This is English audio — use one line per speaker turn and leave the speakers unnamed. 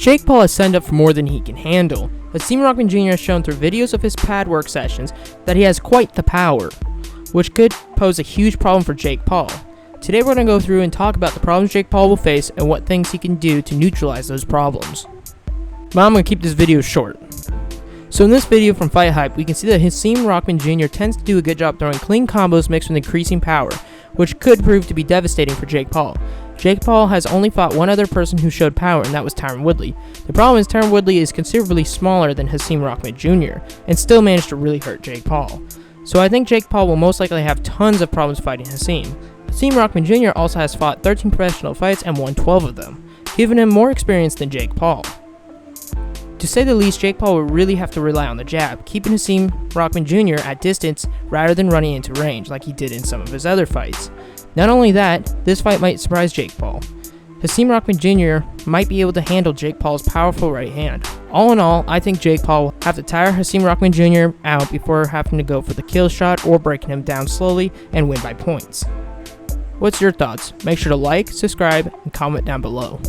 Jake Paul has signed up for more than he can handle. Hasim Rahman Jr. has shown through videos of his pad work sessions that he has quite the power, which could pose a huge problem for Jake Paul. Today we're going to go through and talk about the problems Jake Paul will face and what things he can do to neutralize those problems. But I'm going to keep this video short. So in this video from Fight Hype, we can see that Hasim Rahman Jr. tends to do a good job throwing clean combos mixed with increasing power, which could prove to be devastating for Jake Paul. Jake Paul has only fought one other person who showed power, and that was Tyron Woodley. The problem is Tyron Woodley is considerably smaller than Hasim Rahman Jr. and still managed to really hurt Jake Paul. So I think Jake Paul will most likely have tons of problems fighting Hasim. Hasim Rahman Jr. also has fought 13 professional fights and won 12 of them, giving him more experience than Jake Paul. To say the least, Jake Paul will really have to rely on the jab, keeping Hasim Rahman Jr. at distance rather than running into range like he did in some of his other fights. Not only that, this fight might surprise Jake Paul. Hasim Rahman Jr. might be able to handle Jake Paul's powerful right hand. All in all, I think Jake Paul will have to tire Hasim Rahman Jr. out before having to go for the kill shot or breaking him down slowly and win by points. What's your thoughts? Make sure to like, subscribe, and comment down below.